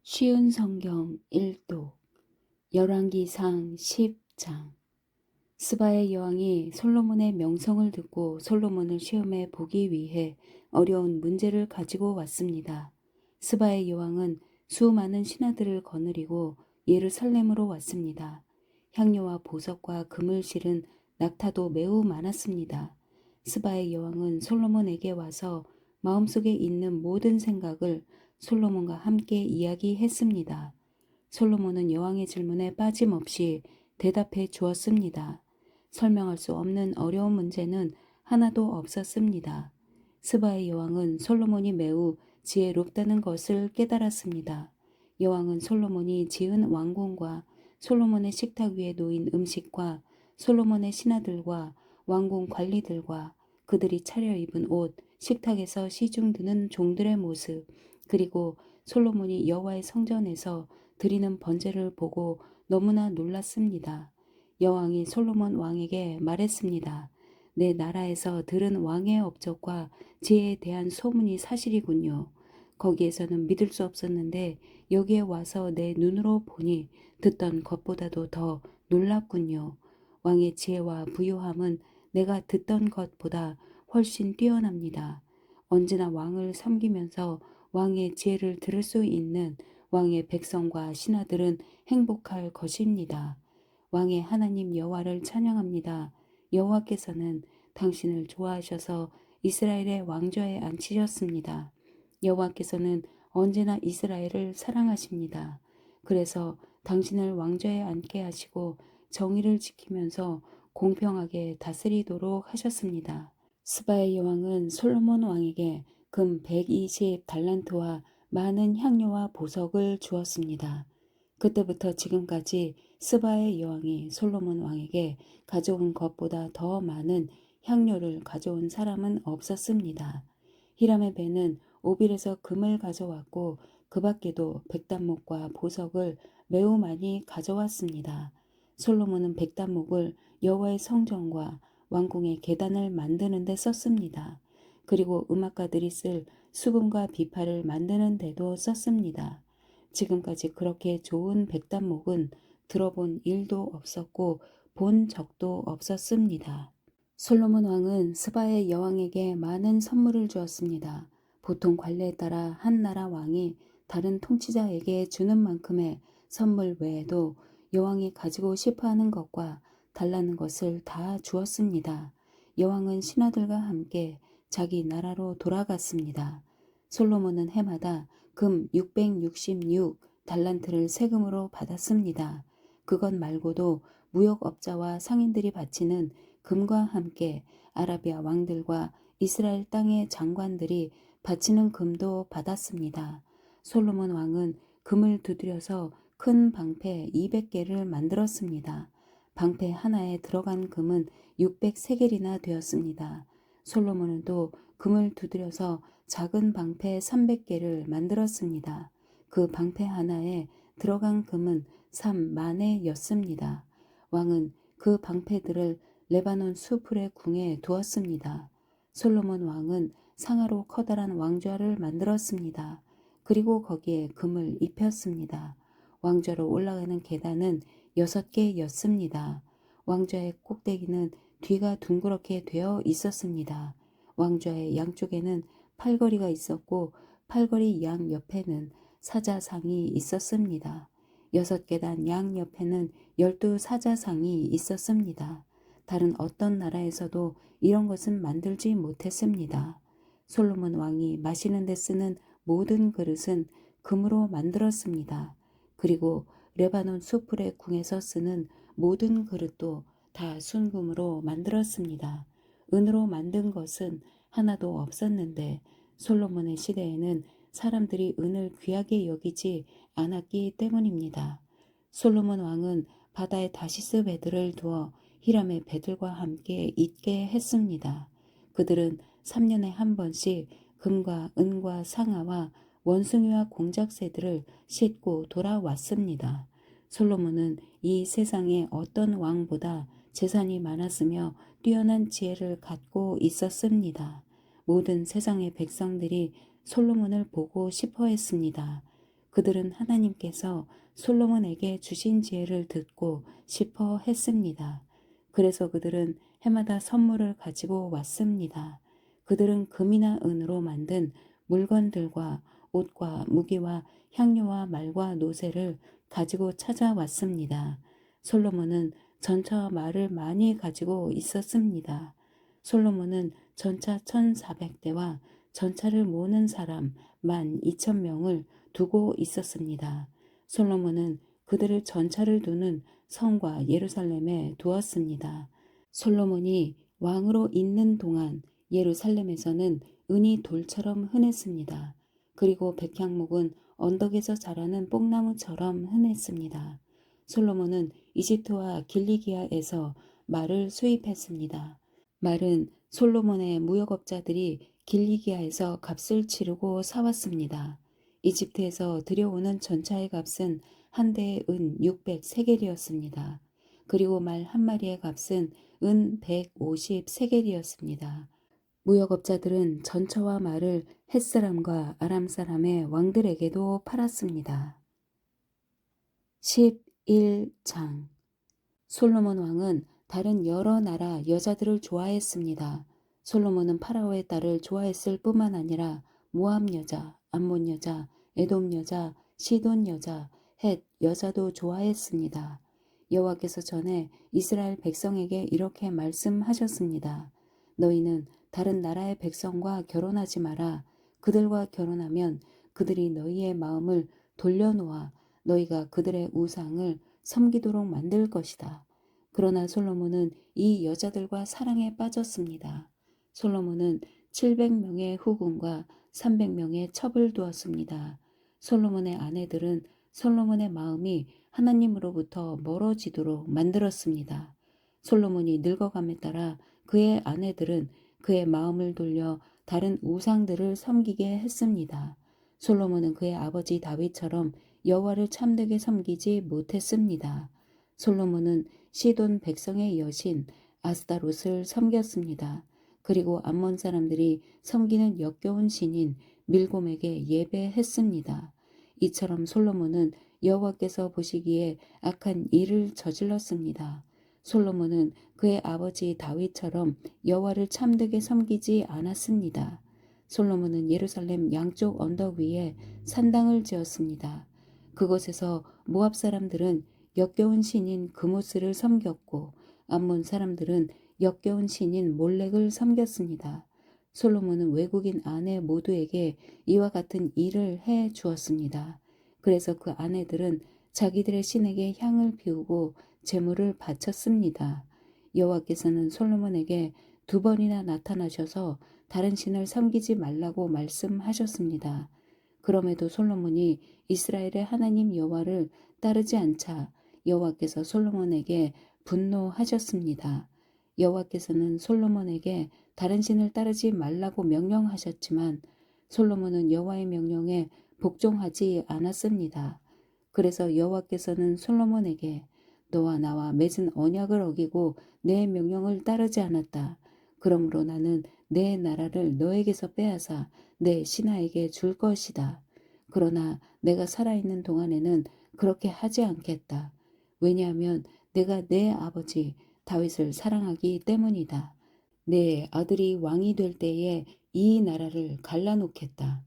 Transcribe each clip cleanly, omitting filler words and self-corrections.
쉬운 성경 1도 열왕기상 10장. 스바의 여왕이 솔로몬의 명성을 듣고 솔로몬을 시험해 보기 위해 어려운 문제를 가지고 왔습니다. 스바의 여왕은 수많은 신하들을 거느리고 예루살렘으로 왔습니다. 향료와 보석과 금을 실은 낙타도 매우 많았습니다. 스바의 여왕은 솔로몬에게 와서 마음속에 있는 모든 생각을 솔로몬과 함께 이야기했습니다. 솔로몬은 여왕의 질문에 빠짐없이 대답해 주었습니다. 설명할 수 없는 어려운 문제는 하나도 없었습니다. 스바의 여왕은 솔로몬이 매우 지혜롭다는 것을 깨달았습니다. 여왕은 솔로몬이 지은 왕궁과 솔로몬의 식탁 위에 놓인 음식과 솔로몬의 신하들과 왕궁 관리들과 그들이 차려입은 옷, 식탁에서 시중 드는 종들의 모습, 그리고 솔로몬이 여호와의 성전에서 드리는 번제를 보고 너무나 놀랐습니다. 여왕이 솔로몬 왕에게 말했습니다. 내 나라에서 들은 왕의 업적과 지혜에 대한 소문이 사실이군요. 거기에서는 믿을 수 없었는데 여기에 와서 내 눈으로 보니 듣던 것보다도 더 놀랍군요. 왕의 지혜와 부유함은 내가 듣던 것보다 훨씬 뛰어납니다. 언제나 왕을 섬기면서 왕의 지혜를 들을 수 있는 왕의 백성과 신하들은 행복할 것입니다. 왕의 하나님 여호와를 찬양합니다. 여호와께서는 당신을 좋아하셔서 이스라엘의 왕좌에 앉히셨습니다. 여호와께서는 언제나 이스라엘을 사랑하십니다. 그래서 당신을 왕좌에 앉게 하시고 정의를 지키면서 공평하게 다스리도록 하셨습니다. 스바의 여왕은 솔로몬 왕에게 금 120 달란트와 많은 향료와 보석을 주었습니다. 그때부터 지금까지 스바의 여왕이 솔로몬 왕에게 가져온 것보다 더 많은 향료를 가져온 사람은 없었습니다. 히람의 배는 오빌에서 금을 가져왔고 그 밖에도 백단목과 보석을 매우 많이 가져왔습니다. 솔로몬은 백단목을 여호와의 성전과 왕궁의 계단을 만드는 데 썼습니다. 그리고 음악가들이 쓸 수금과 비파를 만드는 데도 썼습니다. 지금까지 그렇게 좋은 백단목은 들어본 일도 없었고 본 적도 없었습니다. 솔로몬 왕은 스바의 여왕에게 많은 선물을 주었습니다. 보통 관례에 따라 한 나라 왕이 다른 통치자에게 주는 만큼의 선물 외에도 여왕이 가지고 싶어하는 것과 달라는 것을 다 주었습니다. 여왕은 신하들과 함께 자기 나라로 돌아갔습니다. 솔로몬은 해마다 금 666 달란트를 세금으로 받았습니다. 그것 말고도 무역업자와 상인들이 바치는 금과 함께 아라비아 왕들과 이스라엘 땅의 장관들이 바치는 금도 받았습니다. 솔로몬 왕은 금을 두드려서 큰 방패 200개를 만들었습니다. 방패 하나에 들어간 금은 600세겔이나 되었습니다. 솔로몬은 또 금을 두드려서 작은 방패 300개를 만들었습니다. 그 방패 하나에 들어간 금은 3만회였습니다. 왕은 그 방패들을 레바논 수풀의 궁에 두었습니다. 솔로몬 왕은 상하로 커다란 왕좌를 만들었습니다. 그리고 거기에 금을 입혔습니다. 왕좌로 올라가는 계단은 6개였습니다. 왕좌의 꼭대기는 뒤가 둥그렇게 되어 있었습니다. 왕좌의 양쪽에는 팔걸이가 있었고 팔걸이 양 옆에는 사자상이 있었습니다. 6계단 양 옆에는 12사자상이 있었습니다. 다른 어떤 나라에서도 이런 것은 만들지 못했습니다. 솔로몬 왕이 마시는 데 쓰는 모든 그릇은 금으로 만들었습니다. 그리고 레바논 수풀의 궁에서 쓰는 모든 그릇도 다 순금으로 만들었습니다. 은으로 만든 것은 하나도 없었는데 솔로몬의 시대에는 사람들이 은을 귀하게 여기지 않았기 때문입니다. 솔로몬 왕은 바다에 다시스 배들을 두어 히람의 배들과 함께 있게 했습니다. 그들은 3년에 한 번씩 금과 은과 상아와 원숭이와 공작새들을 싣고 돌아왔습니다. 솔로몬은 이 세상의 어떤 왕보다 재산이 많았으며 뛰어난 지혜를 갖고 있었습니다. 모든 세상의 백성들이 솔로몬을 보고 싶어 했습니다. 그들은 하나님께서 솔로몬에게 주신 지혜를 듣고 싶어 했습니다. 그래서 그들은 해마다 선물을 가지고 왔습니다. 그들은 금이나 은으로 만든 물건들과 옷과 무기와 향료와 말과 노새를 가지고 찾아왔습니다. 솔로몬은 전차와 말을 많이 가지고 있었습니다. 솔로몬은 전차 1400대와 전차를 모으는 사람 12,000명을 두고 있었습니다. 솔로몬은 그들을 전차를 두는 성과 예루살렘에 두었습니다. 솔로몬이 왕으로 있는 동안 예루살렘에서는 은이 돌처럼 흔했습니다. 그리고 백향목은 언덕에서 자라는 뽕나무처럼 흔했습니다. 솔로몬은 이집트와 길리기아에서 말을 수입했습니다. 말은 솔로몬의 무역업자들이 길리기아에서 값을 치르고 사왔습니다. 이집트에서 들여오는 전차의 값은 한 대의 은 600세겔이었습니다. 그리고 말 한 마리의 값은 은 150세겔이었습니다. 무역업자들은 전차와 말을 헷사람과 아람 사람의 왕들에게도 팔았습니다. 11장 솔로몬 왕은 다른 여러 나라 여자들을 좋아했습니다. 솔로몬은 파라오의 딸을 좋아했을 뿐만 아니라 모압 여자, 암몬 여자, 에돔 여자, 시돈 여자, 헷 여자도 좋아했습니다. 여호와께서 전에 이스라엘 백성에게 이렇게 말씀하셨습니다. 너희는 다른 나라의 백성과 결혼하지 마라. 그들과 결혼하면 그들이 너희의 마음을 돌려놓아 너희가 그들의 우상을 섬기도록 만들 것이다. 그러나 솔로몬은 이 여자들과 사랑에 빠졌습니다. 솔로몬은 700명의 후궁과 300명의 첩을 두었습니다. 솔로몬의 아내들은 솔로몬의 마음이 하나님으로부터 멀어지도록 만들었습니다. 솔로몬이 늙어감에 따라 그의 아내들은 그의 마음을 돌려 다른 우상들을 섬기게 했습니다. 솔로몬은 그의 아버지 다윗처럼 여호와를 참되게 섬기지 못했습니다. 솔로몬은 시돈 백성의 여신 아스다롯을 섬겼습니다. 그리고 암몬 사람들이 섬기는 역겨운 신인 밀곰에게 예배했습니다. 이처럼 솔로몬은 여호와께서 보시기에 악한 일을 저질렀습니다. 솔로몬은 그의 아버지 다윗처럼 여호와를 참되게 섬기지 않았습니다. 솔로몬은 예루살렘 양쪽 언덕 위에 산당을 지었습니다. 그곳에서 모압 사람들은 역겨운 신인 그모스를 섬겼고 암몬 사람들은 역겨운 신인 몰렉을 섬겼습니다. 솔로몬은 외국인 아내 모두에게 이와 같은 일을 해 주었습니다. 그래서 그 아내들은 자기들의 신에게 향을 피우고 제물을 바쳤습니다. 여호와께서는 솔로몬에게 2번이나 나타나셔서 다른 신을 섬기지 말라고 말씀하셨습니다. 그럼에도 솔로몬이 이스라엘의 하나님 여호와를 따르지 않자 여호와께서 솔로몬에게 분노하셨습니다. 여호와께서는 솔로몬에게 다른 신을 따르지 말라고 명령하셨지만 솔로몬은 여호와의 명령에 복종하지 않았습니다. 그래서 여호와께서는 솔로몬에게 너와 나와 맺은 언약을 어기고 내 명령을 따르지 않았다. 그러므로 나는 내 나라를 너에게서 빼앗아 내 신하에게 줄 것이다. 그러나 내가 살아있는 동안에는 그렇게 하지 않겠다. 왜냐하면 내가 내 아버지 다윗을 사랑하기 때문이다. 내 아들이 왕이 될 때에 이 나라를 갈라놓겠다.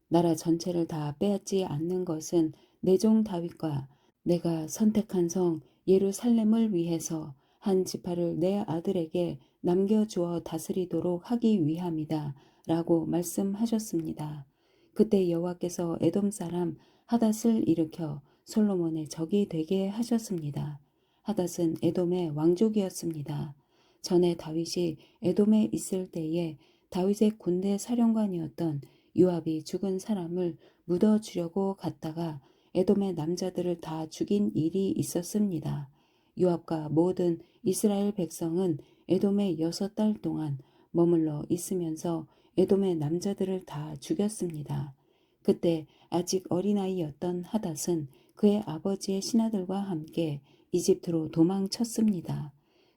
나라 전체를 다 빼앗지 않는 것은 내 종 다윗과 내가 선택한 성 예루살렘을 위해서 한 지파를 내 아들에게 남겨주어 다스리도록 하기 위함이다. 라고 말씀하셨습니다. 그때 여호와께서 에돔 사람 하닷을 일으켜 솔로몬의 적이 되게 하셨습니다. 하닷은 에돔의 왕족이었습니다. 전에 다윗이 에돔에 있을 때에 다윗의 군대 사령관이었던 요압이 죽은 사람을 묻어주려고 갔다가 에돔의 남자들을 다 죽인 일이 있었습니다. 요압과 모든 이스라엘 백성은 에돔에 6달 동안 머물러 있으면서 에돔의 남자들을 다 죽였습니다. 그때 아직 어린아이였던 하닷은 그의 아버지의 신하들과 함께 이집트로 도망쳤습니다.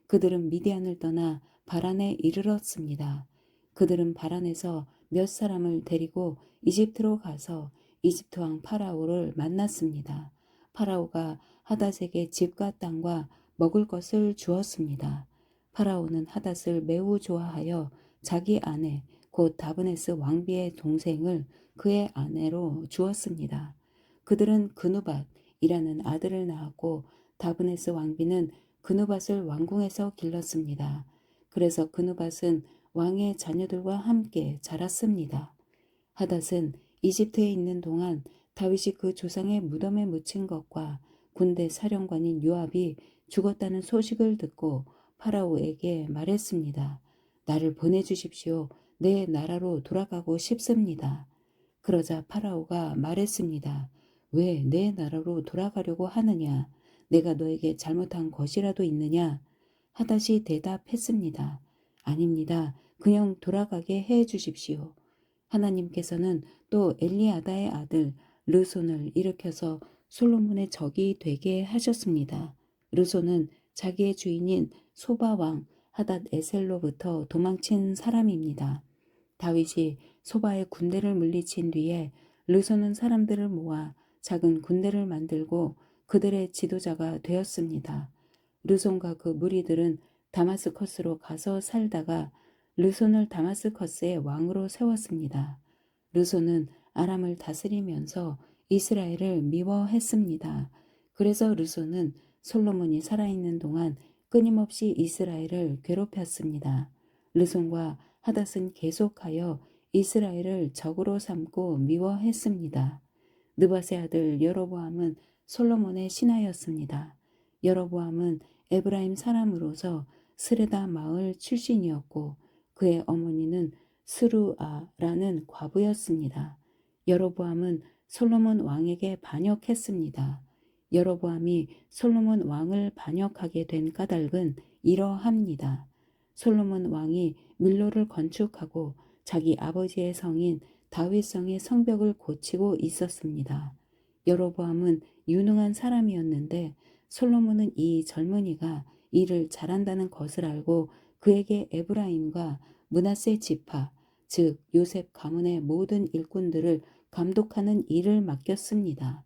그들은 미디안을 떠나 바란에 이르렀습니다. 그들은 바란에서 몇 사람을 데리고 이집트로 가서 이집트 왕 파라오를 만났습니다. 파라오가 하닷에게 집과 땅과 먹을 것을 주었습니다. 파라오는 하닷을 매우 좋아하여 자기 아내 곧 다브네스 왕비의 동생을 그의 아내로 주었습니다. 그들은 그누밧이라는 아들을 낳았고 다브네스 왕비는 그누밧을 왕궁에서 길렀습니다. 그래서 그누밧은 왕의 자녀들과 함께 자랐습니다. 하닷은 이집트에 있는 동안 다윗이 그 조상의 무덤에 묻힌 것과 군대 사령관인 요압이 죽었다는 소식을 듣고 파라오에게 말했습니다. 나를 보내주십시오. 내 나라로 돌아가고 싶습니다. 그러자 파라오가 말했습니다. 왜 내 나라로 돌아가려고 하느냐? 내가 너에게 잘못한 것이라도 있느냐? 하닷이 대답했습니다. 아닙니다. 그냥 돌아가게 해 주십시오. 하나님께서는 또 엘리아다의 아들 르손을 일으켜서 솔로몬의 적이 되게 하셨습니다. 르손은 자기의 주인인 소바 왕 하닷 에셀로부터 도망친 사람입니다. 다윗이 소바의 군대를 물리친 뒤에 르손은 사람들을 모아 작은 군대를 만들고 그들의 지도자가 되었습니다. 르손과 그 무리들은 다마스커스로 가서 살다가 르손을 다마스커스의 왕으로 세웠습니다. 르손은 아람을 다스리면서 이스라엘을 미워했습니다. 그래서 르손은 솔로몬이 살아있는 동안 끊임없이 이스라엘을 괴롭혔습니다. 르손과 하닷은 계속하여 이스라엘을 적으로 삼고 미워했습니다. 느밧의 아들 여로보암은 솔로몬의 신하였습니다. 여로보암은 에브라임 사람으로서 스레다 마을 출신이었고 그의 어머니는 스루아라는 과부였습니다. 여로보암은 솔로몬 왕에게 반역했습니다. 여로보암이 솔로몬 왕을 반역하게 된 까닭은 이러합니다. 솔로몬 왕이 밀로를 건축하고 자기 아버지의 성인 다윗성의 성벽을 고치고 있었습니다. 여로보암은 유능한 사람이었는데 솔로몬은 이 젊은이가 일을 잘한다는 것을 알고 그에게 에브라임과 므낫세 지파, 즉 요셉 가문의 모든 일꾼들을 감독하는 일을 맡겼습니다.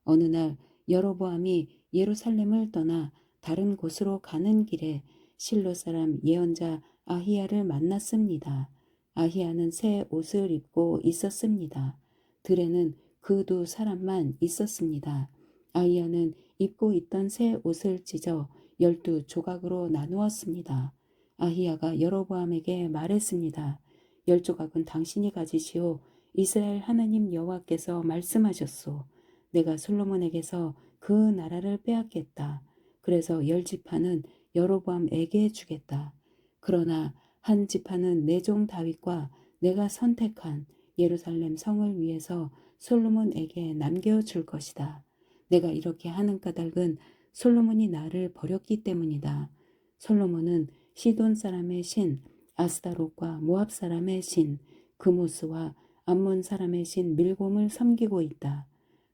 어느 날 여로보암이 예루살렘을 떠나 다른 곳으로 가는 길에 실로 사람 예언자 아히야를 만났습니다. 아히야는 새 옷을 입고 있었습니다. 들에는 그 두 사람만 있었습니다. 아히야는 입고 있던 새 옷을 찢어 12조각으로 나누었습니다. 아히야가 여로보암에게 말했습니다. 10조각은 당신이 가지시오. 이스라엘 하나님 여호와께서 말씀하셨소. 내가 솔로몬에게서 그 나라를 빼앗겠다. 그래서 10지파는 여로보암에게 주겠다. 그러나 한 지파는 내 종 다윗과 내가 선택한 예루살렘 성을 위해서 솔로몬에게 남겨줄 것이다. 내가 이렇게 하는 까닭은 솔로몬이 나를 버렸기 때문이다. 솔로몬은 시돈 사람의 신 아스다롯과 모압 사람의 신 그모스와 암몬 사람의 신 밀곰을 섬기고 있다.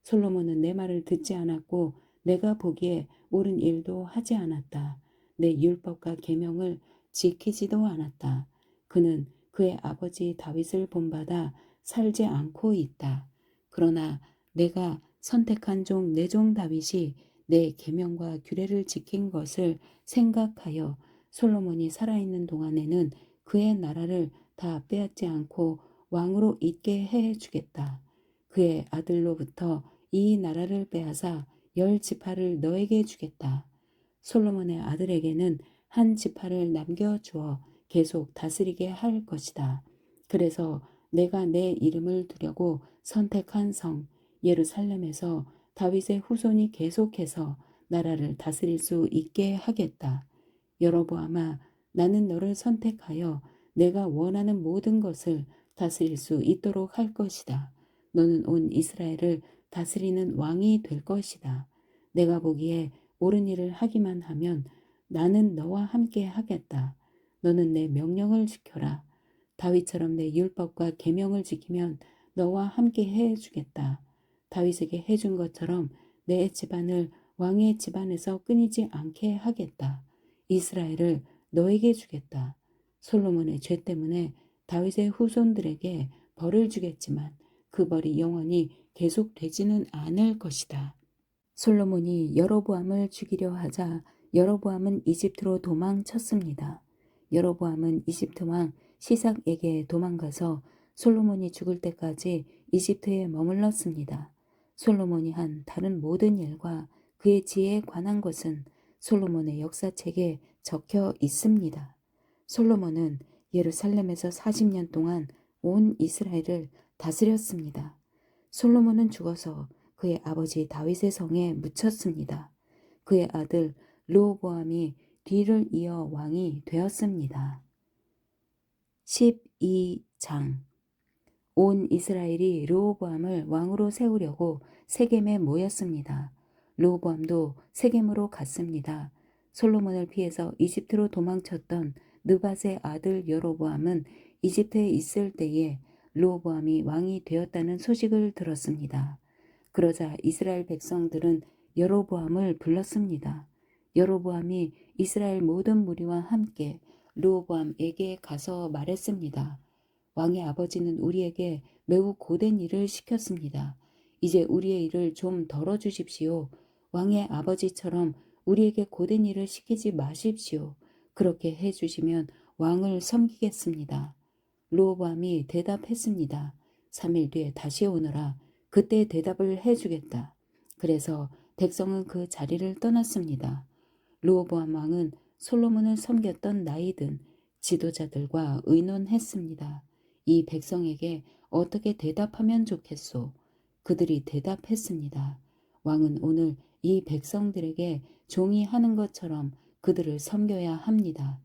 솔로몬은 내 말을 듣지 않았고 내가 보기에 옳은 일도 하지 않았다. 내 율법과 계명을 지키지도 않았다. 그는 그의 아버지 다윗을 본받아 살지 않고 있다. 그러나 내가 선택한 종 내 종 다윗이 내 계명과 규례를 지킨 것을 생각하여 솔로몬이 살아있는 동안에는 그의 나라를 다 빼앗지 않고 왕으로 있게 해주겠다. 그의 아들로부터 이 나라를 빼앗아 10지파를 너에게 주겠다. 솔로몬의 아들에게는 한 지파를 남겨주어 계속 다스리게 할 것이다. 그래서 내가 내 이름을 두려고 선택한 성 예루살렘에서 다윗의 후손이 계속해서 나라를 다스릴 수 있게 하겠다. 여로보암아, 나는 너를 선택하여 내가 원하는 모든 것을 다스릴 수 있도록 할 것이다. 너는 온 이스라엘을 다스리는 왕이 될 것이다. 내가 보기에 옳은 일을 하기만 하면 나는 너와 함께 하겠다. 너는 내 명령을 지켜라. 다윗처럼 내 율법과 계명을 지키면 너와 함께 해주겠다. 다윗에게 해준 것처럼 내 집안을 왕의 집안에서 끊이지 않게 하겠다. 이스라엘을 너에게 주겠다. 솔로몬의 죄 때문에 다윗의 후손들에게 벌을 주겠지만 그 벌이 영원히 계속되지는 않을 것이다. 솔로몬이 여로보암을 죽이려 하자 여로보암은 이집트로 도망쳤습니다. 여로보암은 이집트 왕 시삭에게 도망가서 솔로몬이 죽을 때까지 이집트에 머물렀습니다. 솔로몬이 한 다른 모든 일과 그의 지혜에 관한 것은 솔로몬의 역사책에 적혀 있습니다. 솔로몬은 예루살렘에서 40년 동안 온 이스라엘을 다스렸습니다. 솔로몬은 죽어서 그의 아버지 다윗의 성에 묻혔습니다. 그의 아들 르호보암이 뒤를 이어 왕이 되었습니다. 12장 온 이스라엘이 르호보암을 왕으로 세우려고 세겜에 모였습니다. 르호보암도 세겜으로 갔습니다. 솔로몬을 피해서 이집트로 도망쳤던 느밧의 아들 여로보암은 이집트에 있을 때에 르호보암이 왕이 되었다는 소식을 들었습니다. 그러자 이스라엘 백성들은 여로보암을 불렀습니다. 여로보암이 이스라엘 모든 무리와 함께 르호보암에게 가서 말했습니다. 왕의 아버지는 우리에게 매우 고된 일을 시켰습니다. 이제 우리의 일을 좀 덜어주십시오. 왕의 아버지처럼 우리에게 고된 일을 시키지 마십시오. 그렇게 해주시면 왕을 섬기겠습니다. 르호보암이 대답했습니다. 3일 뒤에 다시 오너라. 그때 대답을 해주겠다. 그래서 백성은 그 자리를 떠났습니다. 르호보암 왕은 솔로몬을 섬겼던 나이든 지도자들과 의논했습니다. 이 백성에게 어떻게 대답하면 좋겠소? 그들이 대답했습니다. 왕은 오늘 이 백성들에게 종이 하는 것처럼 그들을 섬겨야 합니다.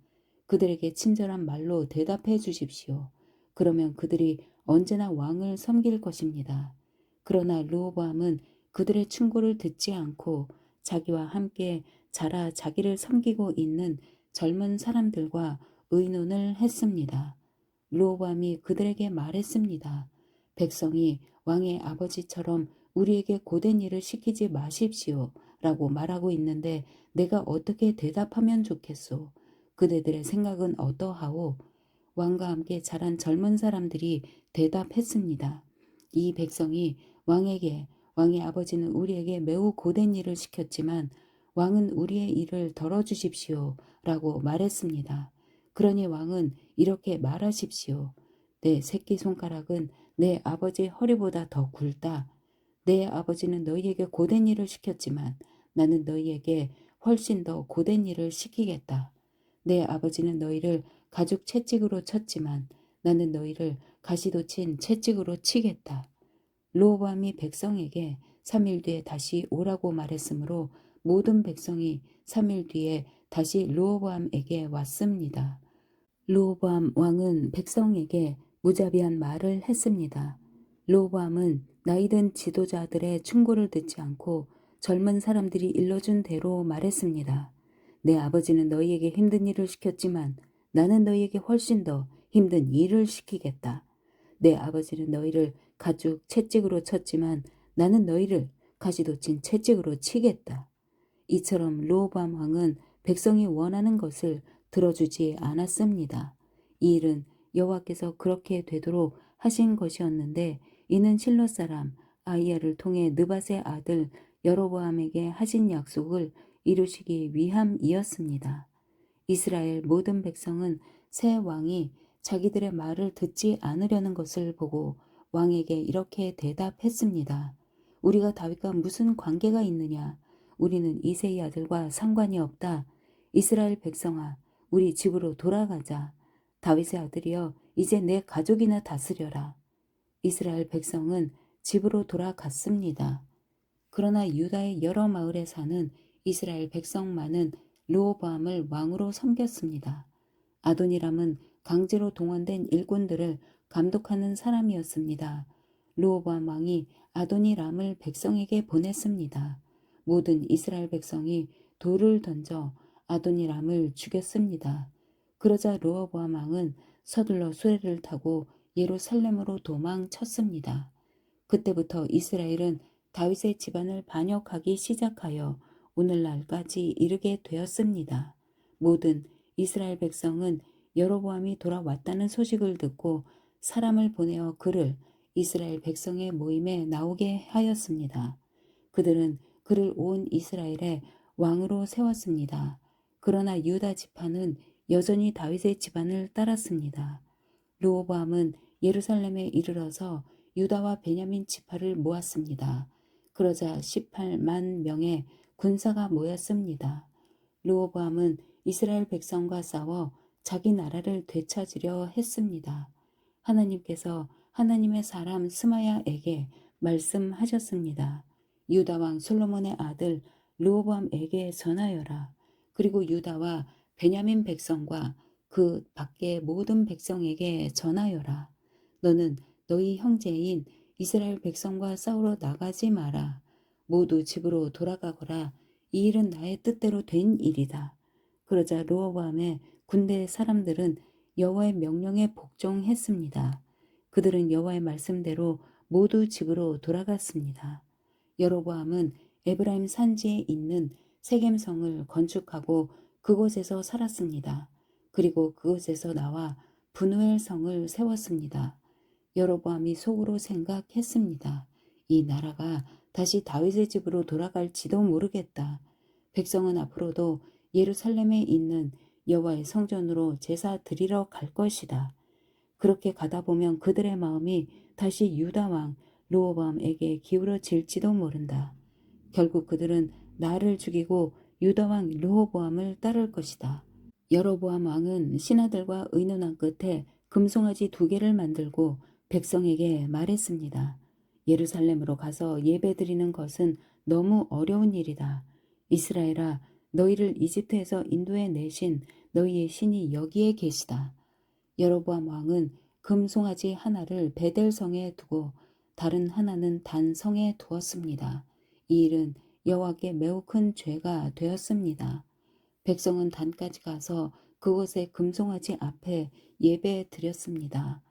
그들에게 친절한 말로 대답해 주십시오. 그러면 그들이 언제나 왕을 섬길 것입니다. 그러나 르호보암은 그들의 충고를 듣지 않고 자기와 함께 자라 자기를 섬기고 있는 젊은 사람들과 의논을 했습니다. 르호보암이 그들에게 말했습니다. 백성이 왕의 아버지처럼 우리에게 고된 일을 시키지 마십시오 라고 말하고 있는데 내가 어떻게 대답하면 좋겠소? 그대들의 생각은 어떠하오? 왕과 함께 자란 젊은 사람들이 대답했습니다. 이 백성이 왕에게 왕의 아버지는 우리에게 매우 고된 일을 시켰지만 왕은 우리의 일을 덜어주십시오 라고 말했습니다. 그러니 왕은 이렇게 말하십시오. 내 새끼손가락은 내 아버지 허리보다 더 굵다. 내 아버지는 너희에게 고된 일을 시켰지만 나는 너희에게 훨씬 더 고된 일을 시키겠다. 내 아버지는 너희를 가죽 채찍으로 쳤지만 나는 너희를 가시돋친 채찍으로 치겠다. 르호보암이 백성에게 3일 뒤에 다시 오라고 말했으므로 모든 백성이 3일 뒤에 다시 르호보암에게 왔습니다. 르호보암 왕은 백성에게 무자비한 말을 했습니다. 르호보암은 나이든 지도자들의 충고를 듣지 않고 젊은 사람들이 일러준 대로 말했습니다. 내 아버지는 너희에게 힘든 일을 시켰지만 나는 너희에게 훨씬 더 힘든 일을 시키겠다. 내 아버지는 너희를 가죽 채찍으로 쳤지만 나는 너희를 가시돋친 채찍으로 치겠다. 이처럼 르호보암 왕은 백성이 원하는 것을 들어주지 않았습니다. 이 일은 여호와께서 그렇게 되도록 하신 것이었는데 이는 실로 사람 아히야를 통해 느밧의 아들 여로보암에게 하신 약속을 이루시기 위함이었습니다. 이스라엘 모든 백성은 새 왕이 자기들의 말을 듣지 않으려는 것을 보고 왕에게 이렇게 대답했습니다. 우리가 다윗과 무슨 관계가 있느냐? 우리는 이새의 아들과 상관이 없다. 이스라엘 백성아, 우리 집으로 돌아가자. 다윗의 아들이여, 이제 내 가족이나 다스려라. 이스라엘 백성은 집으로 돌아갔습니다. 그러나 유다의 여러 마을에 사는 이스라엘 백성만은 르호보암을 왕으로 섬겼습니다. 아도니람은 강제로 동원된 일꾼들을 감독하는 사람이었습니다. 르호보암 왕이 아도니람을 백성에게 보냈습니다. 모든 이스라엘 백성이 돌을 던져 아도니람을 죽였습니다. 그러자 르호보암 왕은 서둘러 수레를 타고 예루살렘으로 도망쳤습니다. 그때부터 이스라엘은 다윗의 집안을 반역하기 시작하여 오늘날까지 이르게 되었습니다. 모든 이스라엘 백성은 여로보암이 돌아왔다는 소식을 듣고 사람을 보내어 그를 이스라엘 백성의 모임에 나오게 하였습니다. 그들은 그를 온 이스라엘의 왕으로 세웠습니다. 그러나 유다 지파는 여전히 다윗의 집안을 따랐습니다. 르호보암은 예루살렘에 이르러서 유다와 베냐민 지파를 모았습니다. 그러자 18만 명의 군사가 모였습니다. 르호보암은 이스라엘 백성과 싸워 자기 나라를 되찾으려 했습니다. 하나님께서 하나님의 사람 스마야에게 말씀하셨습니다. 유다 왕 솔로몬의 아들 르호보암에게 전하여라. 그리고 유다와 베냐민 백성과 그 밖의 모든 백성에게 전하여라. 너는 너희 형제인 이스라엘 백성과 싸우러 나가지 마라. 모두 집으로 돌아가거라. 이 일은 나의 뜻대로 된 일이다. 그러자 르호보암의 군대 사람들은 여호와의 명령에 복종했습니다. 그들은 여호와의 말씀대로 모두 집으로 돌아갔습니다. 여로보암은 에브라임 산지에 있는 세겜성을 건축하고 그곳에서 살았습니다. 그리고 그곳에서 나와 분우엘 성을 세웠습니다. 여로보암이 속으로 생각했습니다. 이 나라가 다시 다윗의 집으로 돌아갈지도 모르겠다. 백성은 앞으로도 예루살렘에 있는 여호와의 성전으로 제사 드리러 갈 것이다. 그렇게 가다 보면 그들의 마음이 다시 유다 왕 르호보암에게 기울어질지도 모른다. 결국 그들은 나를 죽이고 유다 왕 르호보암을 따를 것이다. 여로보암 왕은 신하들과 의논한 끝에 금송아지 2개를 만들고 백성에게 말했습니다. 예루살렘으로 가서 예배드리는 것은 너무 어려운 일이다. 이스라엘아, 너희를 이집트에서 인도해 내신 너희의 신이 여기에 계시다. 여로보암 왕은 금송아지 하나를 베델성에 두고 다른 하나는 단성에 두었습니다. 이 일은 여호와께 매우 큰 죄가 되었습니다. 백성은 단까지 가서 그곳의 금송아지 앞에 예배 드렸습니다.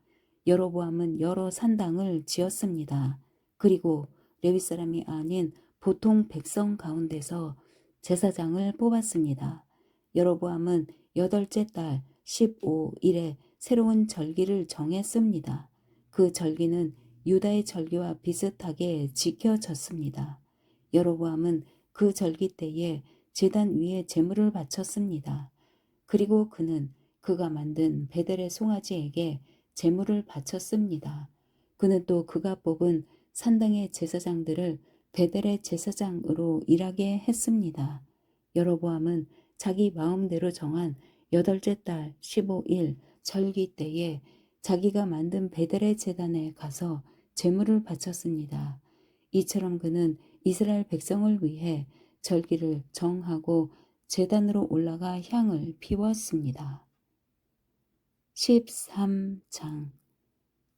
여로보암은 여러 산당을 지었습니다. 그리고 레위 사람이 아닌 보통 백성 가운데서 제사장을 뽑았습니다. 여로보암은 8째 달 15일에 새로운 절기를 정했습니다. 그 절기는 유다의 절기와 비슷하게 지켜졌습니다. 여로보암은 그 절기 때에 제단 위에 제물을 바쳤습니다. 그리고 그는 그가 만든 베델의 송아지에게 제물을 바쳤습니다. 그는 또 그가 뽑은 산당의 제사장들을 베델의 제사장으로 일하게 했습니다. 여로보암은 자기 마음대로 정한 8째 달 15일 절기 때에 자기가 만든 베델의 제단에 가서 제물을 바쳤습니다. 이처럼 그는 이스라엘 백성을 위해 절기를 정하고 제단으로 올라가 향을 피웠습니다. 13장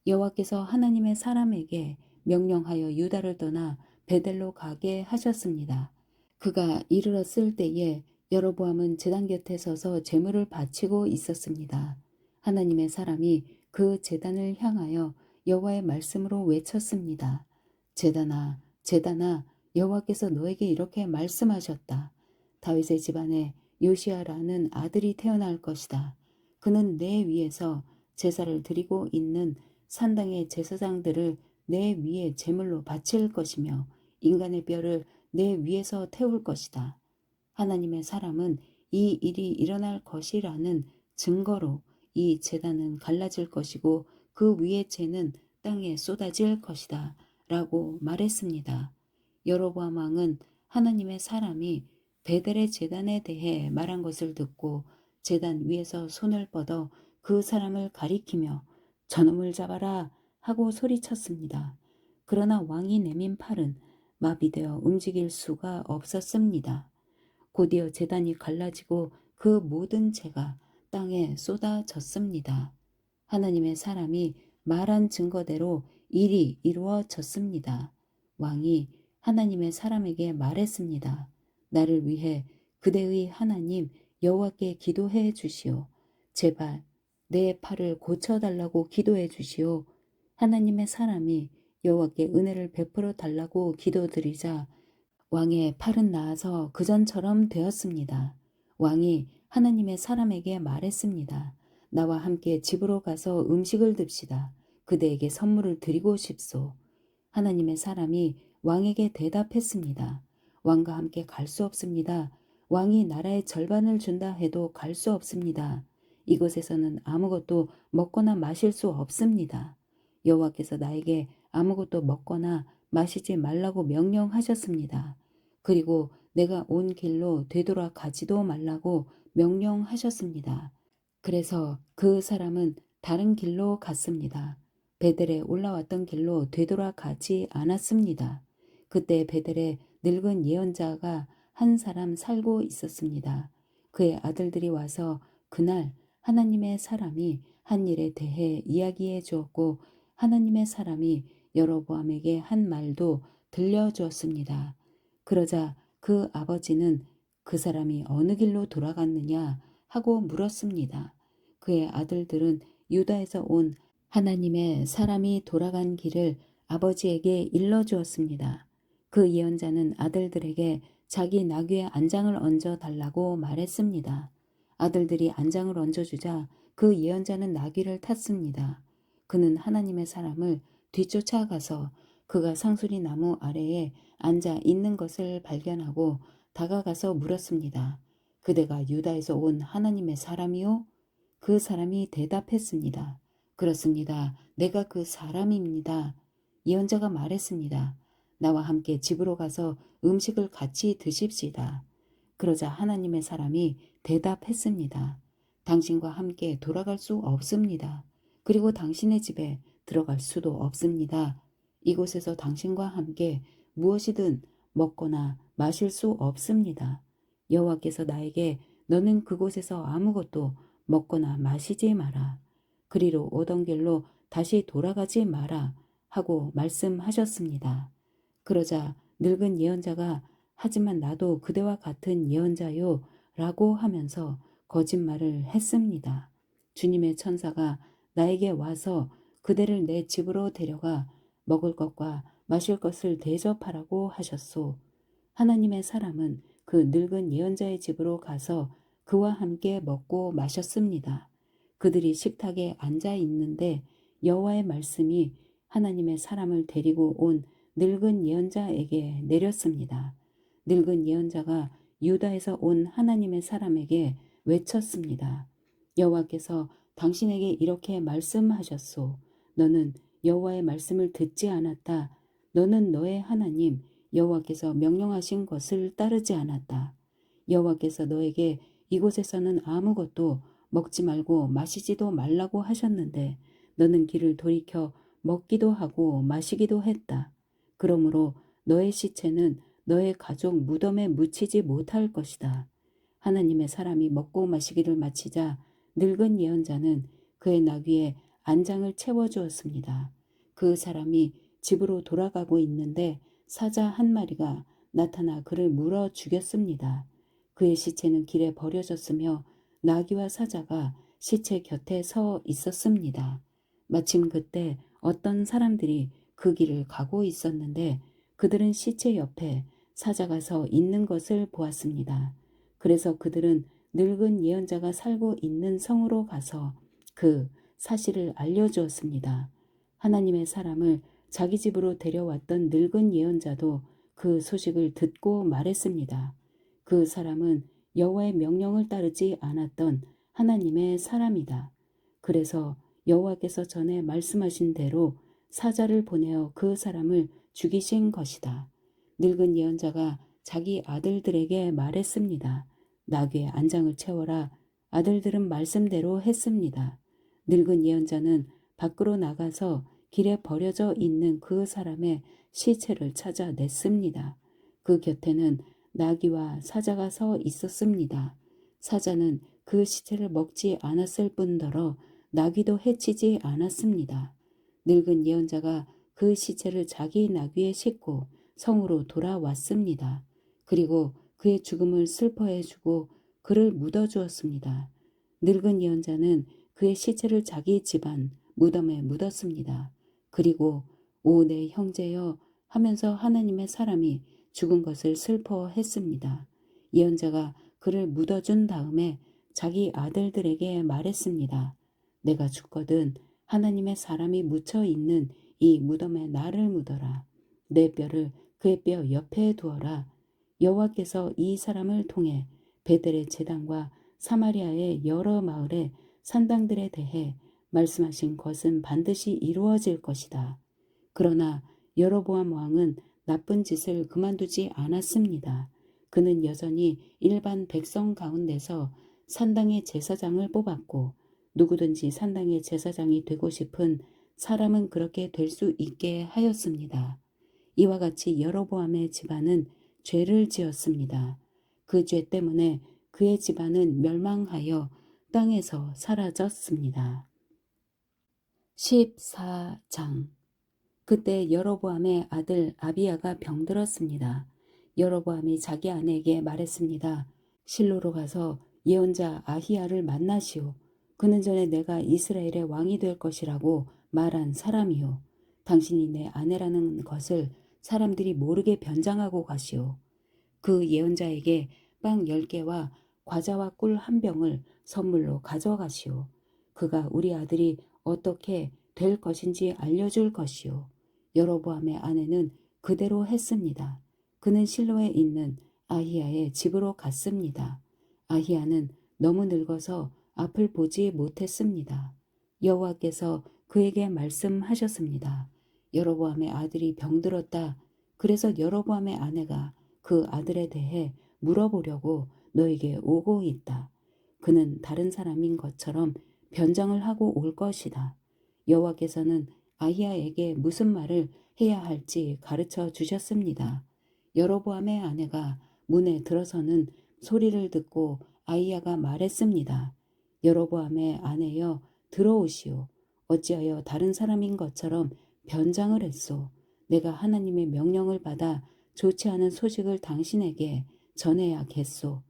여호와께서 하나님의 사람에게 명령하여 유다를 떠나 베델로 가게 하셨습니다. 그가 이르렀을 때에 여로보암은 제단 곁에 서서 제물을 바치고 있었습니다. 하나님의 사람이 그 제단을 향하여 여호와의 말씀으로 외쳤습니다. 제단아, 제단아, 여호와께서 너에게 이렇게 말씀하셨다. 다윗의 집안에 요시아라는 아들이 태어날 것이다. 그는 내 위에서 제사를 드리고 있는 산당의 제사장들을 내 위에 제물로 바칠 것이며 인간의 뼈를 내 위에서 태울 것이다. 하나님의 사람은 이 일이 일어날 것이라는 증거로 이 제단은 갈라질 것이고 그 위의 재는 땅에 쏟아질 것이다 라고 말했습니다. 여로보암 왕은 하나님의 사람이 베델의 제단에 대해 말한 것을 듣고 제단 위에서 손을 뻗어 그 사람을 가리키며 저놈을 잡아라 하고 소리쳤습니다. 그러나 왕이 내민 팔은 마비되어 움직일 수가 없었습니다. 곧이어 제단이 갈라지고 그 모든 재가 땅에 쏟아졌습니다. 하나님의 사람이 말한 증거대로 일이 이루어졌습니다. 왕이 하나님의 사람에게 말했습니다. 나를 위해 그대의 하나님 여호와께 기도해 주시오. 제발 내 팔을 고쳐달라고 기도해 주시오. 하나님의 사람이 여호와께 은혜를 베풀어 달라고 기도드리자 왕의 팔은 나아서 그전처럼 되었습니다. 왕이 하나님의 사람에게 말했습니다. 나와 함께 집으로 가서 음식을 듭시다. 그대에게 선물을 드리고 싶소. 하나님의 사람이 왕에게 대답했습니다. 왕과 함께 갈 수 없습니다. 왕이 나라의 절반을 준다 해도 갈 수 없습니다. 이곳에서는 아무것도 먹거나 마실 수 없습니다. 여호와께서 나에게 아무것도 먹거나 마시지 말라고 명령하셨습니다. 그리고 내가 온 길로 되돌아 가지도 말라고 명령하셨습니다. 그래서 그 사람은 다른 길로 갔습니다. 베델에 올라왔던 길로 되돌아 가지 않았습니다. 그때 베델에 늙은 예언자가 한 사람 살고 있었습니다. 그의 아들들이 와서 그날 하나님의 사람이 한 일에 대해 이야기해 주었고 하나님의 사람이 여로보암에게 한 말도 들려주었습니다. 그러자 그 아버지는 그 사람이 어느 길로 돌아갔느냐 하고 물었습니다. 그의 아들들은 유다에서 온 하나님의 사람이 돌아간 길을 아버지에게 일러주었습니다. 그 예언자는 아들들에게 자기 나귀에 안장을 얹어 달라고 말했습니다. 아들들이 안장을 얹어주자 그 예언자는 나귀를 탔습니다. 그는 하나님의 사람을 뒤쫓아가서 그가 상수리 나무 아래에 앉아 있는 것을 발견하고 다가가서 물었습니다. 그대가 유다에서 온 하나님의 사람이요? 그 사람이 대답했습니다. 그렇습니다. 내가 그 사람입니다. 예언자가 말했습니다. 나와 함께 집으로 가서 음식을 같이 드십시다. 그러자 하나님의 사람이 대답했습니다. 당신과 함께 돌아갈 수 없습니다. 그리고 당신의 집에 들어갈 수도 없습니다. 이곳에서 당신과 함께 무엇이든 먹거나 마실 수 없습니다. 여호와께서 나에게 너는 그곳에서 아무것도 먹거나 마시지 마라. 그리로 오던 길로 다시 돌아가지 마라 하고 말씀하셨습니다. 그러자 늙은 예언자가 하지만 나도 그대와 같은 예언자요 라고 하면서 거짓말을 했습니다. 주님의 천사가 나에게 와서 그대를 내 집으로 데려가 먹을 것과 마실 것을 대접하라고 하셨소. 하나님의 사람은 그 늙은 예언자의 집으로 가서 그와 함께 먹고 마셨습니다. 그들이 식탁에 앉아 있는데 여호와의 말씀이 하나님의 사람을 데리고 온 늙은 예언자에게 내렸습니다. 늙은 예언자가 유다에서 온 하나님의 사람에게 외쳤습니다. 여호와께서 당신에게 이렇게 말씀하셨소. 너는 여호와의 말씀을 듣지 않았다. 너는 너의 하나님 여호와께서 명령하신 것을 따르지 않았다. 여호와께서 너에게 이곳에서는 아무것도 먹지 말고 마시지도 말라고 하셨는데 너는 길을 돌이켜 먹기도 하고 마시기도 했다. 그러므로 너의 시체는 너의 가족 무덤에 묻히지 못할 것이다. 하나님의 사람이 먹고 마시기를 마치자 늙은 예언자는 그의 나귀에 안장을 채워주었습니다. 그 사람이 집으로 돌아가고 있는데 사자 한 마리가 나타나 그를 물어 죽였습니다. 그의 시체는 길에 버려졌으며 나귀와 사자가 시체 곁에 서 있었습니다. 마침 그때 어떤 사람들이 그 길을 가고 있었는데 그들은 시체 옆에 사자가 서 있는 것을 보았습니다. 그래서 그들은 늙은 예언자가 살고 있는 성으로 가서 그 사실을 알려주었습니다. 하나님의 사람을 자기 집으로 데려왔던 늙은 예언자도 그 소식을 듣고 말했습니다. 그 사람은 여호와의 명령을 따르지 않았던 하나님의 사람이다. 그래서 여호와께서 전에 말씀하신 대로 사자를 보내어 그 사람을 죽이신 것이다. 늙은 예언자가 자기 아들들에게 말했습니다. 나귀에 안장을 채워라. 아들들은 말씀대로 했습니다. 늙은 예언자는 밖으로 나가서 길에 버려져 있는 그 사람의 시체를 찾아냈습니다. 그 곁에는 나귀와 사자가 서 있었습니다. 사자는 그 시체를 먹지 않았을 뿐더러 나귀도 해치지 않았습니다. 늙은 예언자가 그 시체를 자기 나귀에 싣고 성으로 돌아왔습니다. 그리고 그의 죽음을 슬퍼해주고 그를 묻어주었습니다. 늙은 예언자는 그의 시체를 자기 집안 무덤에 묻었습니다. 그리고 오 내 형제여 하면서 하나님의 사람이 죽은 것을 슬퍼했습니다. 예언자가 그를 묻어준 다음에 자기 아들들에게 말했습니다. 내가 죽거든 하나님의 사람이 묻혀 있는 이 무덤에 나를 묻어라. 내 뼈를 그의 뼈 옆에 두어라. 여호와께서 이 사람을 통해 베델의 제단과 사마리아의 여러 마을의 산당들에 대해 말씀하신 것은 반드시 이루어질 것이다. 그러나 여로보암 왕은 나쁜 짓을 그만두지 않았습니다. 그는 여전히 일반 백성 가운데서 산당의 제사장을 뽑았고 누구든지 산당의 제사장이 되고 싶은 사람은 그렇게 될 수 있게 하였습니다. 이와 같이 여로보암의 집안은 죄를 지었습니다. 그 죄 때문에 그의 집안은 멸망하여 땅에서 사라졌습니다. 14장. 그때 여로보암의 아들 아비야가 병들었습니다. 여로보암이 자기 아내에게 말했습니다. 실로로 가서 예언자 아히야를 만나시오. 그는 전에 내가 이스라엘의 왕이 될 것이라고 말한 사람이요. 당신이 내 아내라는 것을 사람들이 모르게 변장하고 가시오. 그 예언자에게 빵 10개와 과자와 꿀 1병을 선물로 가져가시오. 그가 우리 아들이 어떻게 될 것인지 알려줄 것이오. 여로보암의 아내는 그대로 했습니다. 그는 실로에 있는 아히야의 집으로 갔습니다. 아히야는 너무 늙어서 앞을 보지 못했습니다. 여호와께서 그에게 말씀하셨습니다. 여로보암의 아들이 병들었다. 그래서 여로보암의 아내가 그 아들에 대해 물어보려고 너에게 오고 있다. 그는 다른 사람인 것처럼 변장을 하고 올 것이다. 여호와께서는 아히야에게 무슨 말을 해야 할지 가르쳐 주셨습니다. 여로보암의 아내가 문에 들어서는 소리를 듣고 아히야가 말했습니다. 여로보암의 아내여 들어오시오. 어찌하여 다른 사람인 것처럼 변장을 했소. 내가 하나님의 명령을 받아 좋지 않은 소식을 당신에게 전해야겠소.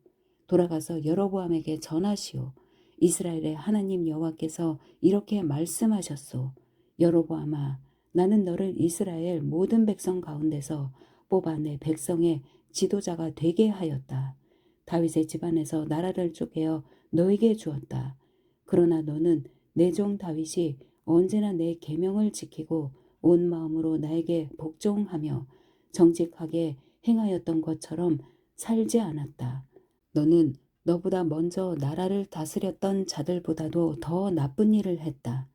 돌아가서 여로보암에게 전하시오. 이스라엘의 하나님 여호와께서 이렇게 말씀하셨소. 여로보암아, 나는 너를 이스라엘 모든 백성 가운데서 뽑아 내 백성의 지도자가 되게 하였다. 다윗의 집안에서 나라를 쪼개어 너에게 주었다. 그러나 너는 내 종 다윗이 언제나 내 계명을 지키고 온 마음으로 나에게 복종하며 정직하게 행하였던 것처럼 살지 않았다. 너는 너보다 먼저 나라를 다스렸던 자들보다도 더 나쁜 일을 했다.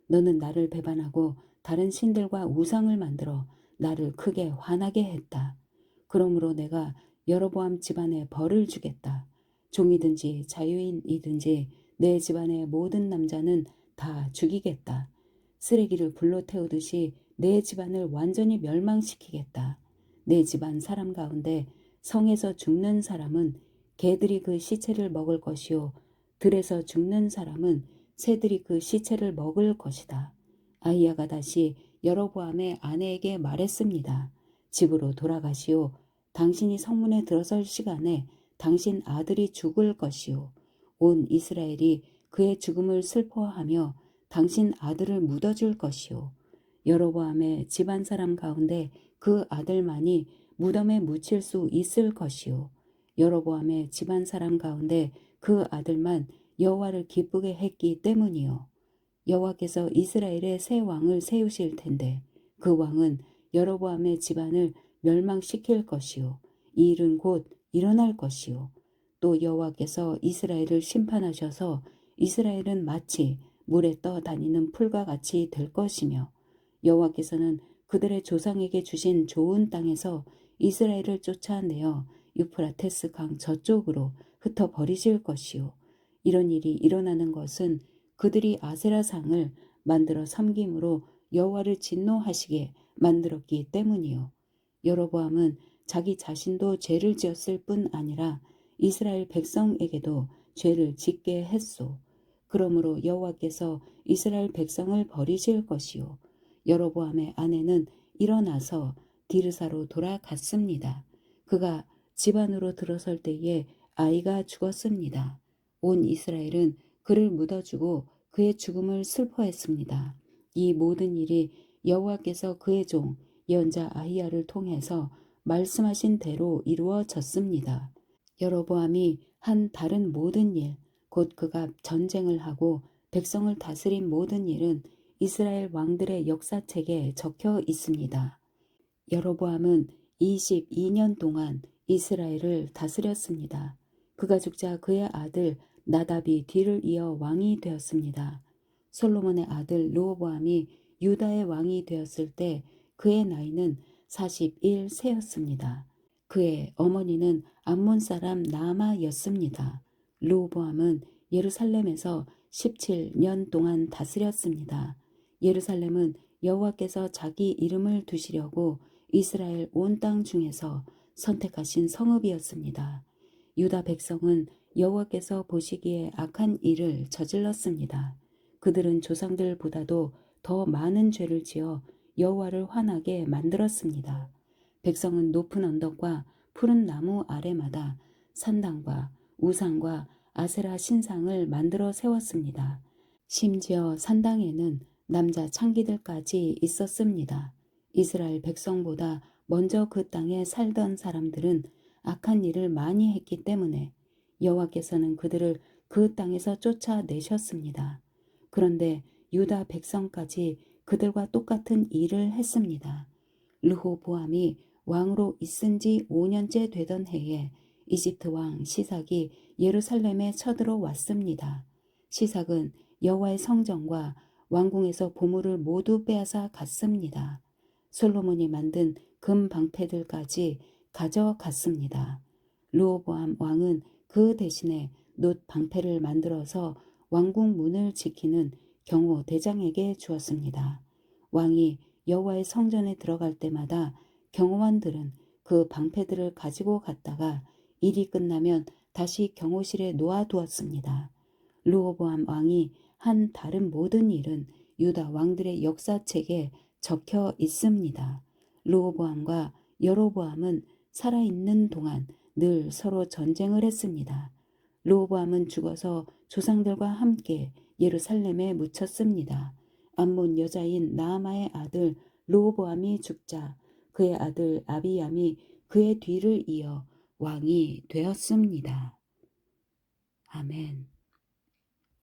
너는 나를 배반하고 다른 신들과 우상을 만들어 나를 크게 화나게 했다. 그러므로 내가 여로보암 집안에 벌을 주겠다. 종이든지 자유인이든지 내 집안의 모든 남자는 다 죽이겠다. 쓰레기를 불로 태우듯이 내 집안을 완전히 멸망시키겠다. 내 집안 사람 가운데 성에서 죽는 사람은 개들이 그 시체를 먹을 것이요 들에서 죽는 사람은 새들이 그 시체를 먹을 것이다. 아히야가 다시 여로보암의 아내에게 말했습니다. 집으로 돌아가시오. 당신이 성문에 들어설 시간에 당신 아들이 죽을 것이오. 온 이스라엘이 그의 죽음을 슬퍼하며 당신 아들을 묻어줄 것이오. 여로보암의 집안 사람 가운데 그 아들만이 무덤에 묻힐 수 있을 것이오. 여로보암의 집안 사람 가운데 그 아들만 여호와를 기쁘게 했기 때문이요. 여호와께서 이스라엘의 새 왕을 세우실 텐데 그 왕은 여로보암의 집안을 멸망시킬 것이요. 이 일은 곧 일어날 것이요. 또 여호와께서 이스라엘을 심판하셔서 이스라엘은 마치 물에 떠다니는 풀과 같이 될 것이며 여호와께서는 그들의 조상에게 주신 좋은 땅에서 이스라엘을 쫓아내어 유프라테스 강 저쪽으로 흩어버리실 것이요. 이런 일이 일어나는 것은 그들이 아세라상을 만들어 섬김으로 여호와를 진노하시게 만들었기 때문이요. 여로보암은 자기 자신도 죄를 지었을 뿐 아니라 이스라엘 백성에게도 죄를 짓게 했소. 그러므로 여호와께서 이스라엘 백성을 버리실 것이요. 여로보암의 아내는 일어나서 디르사로 돌아갔습니다. 그가 집 안으로 들어설 때에 아이가 죽었습니다. 온 이스라엘은 그를 묻어주고 그의 죽음을 슬퍼했습니다. 이 모든 일이 여호와께서 그의 종 예언자 아히야를 통해서 말씀하신 대로 이루어졌습니다. 여로보암이 한 다른 모든 일, 곧 그가 전쟁을 하고 백성을 다스린 모든 일은 이스라엘 왕들의 역사책에 적혀 있습니다. 여로보암은 22년 동안 이스라엘을 다스렸습니다. 그가 죽자 그의 아들 나답이 뒤를 이어 왕이 되었습니다. 솔로몬의 아들 르호보암이 유다의 왕이 되었을 때 그의 나이는 41세였습니다. 그의 어머니는 암몬 사람 나아마였습니다. 르호보암은 예루살렘에서 17년 동안 다스렸습니다. 예루살렘은 여호와께서 자기 이름을 두시려고 이스라엘 온 땅 중에서 선택하신 성읍이었습니다. 유다 백성은 여호와께서 보시기에 악한 일을 저질렀습니다. 그들은 조상들보다도 더 많은 죄를 지어 여호와를 화나게 만들었습니다. 백성은 높은 언덕과 푸른 나무 아래마다 산당과 우상과 아세라 신상을 만들어 세웠습니다. 심지어 산당에는 남자 창기들까지 있었습니다. 이스라엘 백성보다 먼저 그 땅에 살던 사람들은 악한 일을 많이 했기 때문에 여호와께서는 그들을 그 땅에서 쫓아내셨습니다. 그런데 유다 백성까지 그들과 똑같은 일을 했습니다. 르호보암이 왕으로 있은 지 5년째 되던 해에 이집트 왕 시삭이 예루살렘에 쳐들어왔습니다. 시삭은 여호와의 성전과 왕궁에서 보물을 모두 빼앗아 갔습니다. 솔로몬이 만든 금 방패들까지 가져갔습니다. 르호보암 왕은 그 대신에 놋 방패를 만들어서 왕궁 문을 지키는 경호 대장에게 주었습니다. 왕이 여호와의 성전에 들어갈 때마다 경호원들은 그 방패들을 가지고 갔다가 일이 끝나면 다시 경호실에 놓아두었습니다. 르호보암 왕이 한 다른 모든 일은 유다 왕들의 역사책에 적혀 있습니다. 르호보암과 여로보암은 살아있는 동안 늘 서로 전쟁을 했습니다. 르호보암은 죽어서 조상들과 함께 예루살렘에 묻혔습니다. 암몬 여자인 나아마의 아들 르호보암이 죽자 그의 아들 아비얌이 그의 뒤를 이어 왕이 되었습니다. 아멘.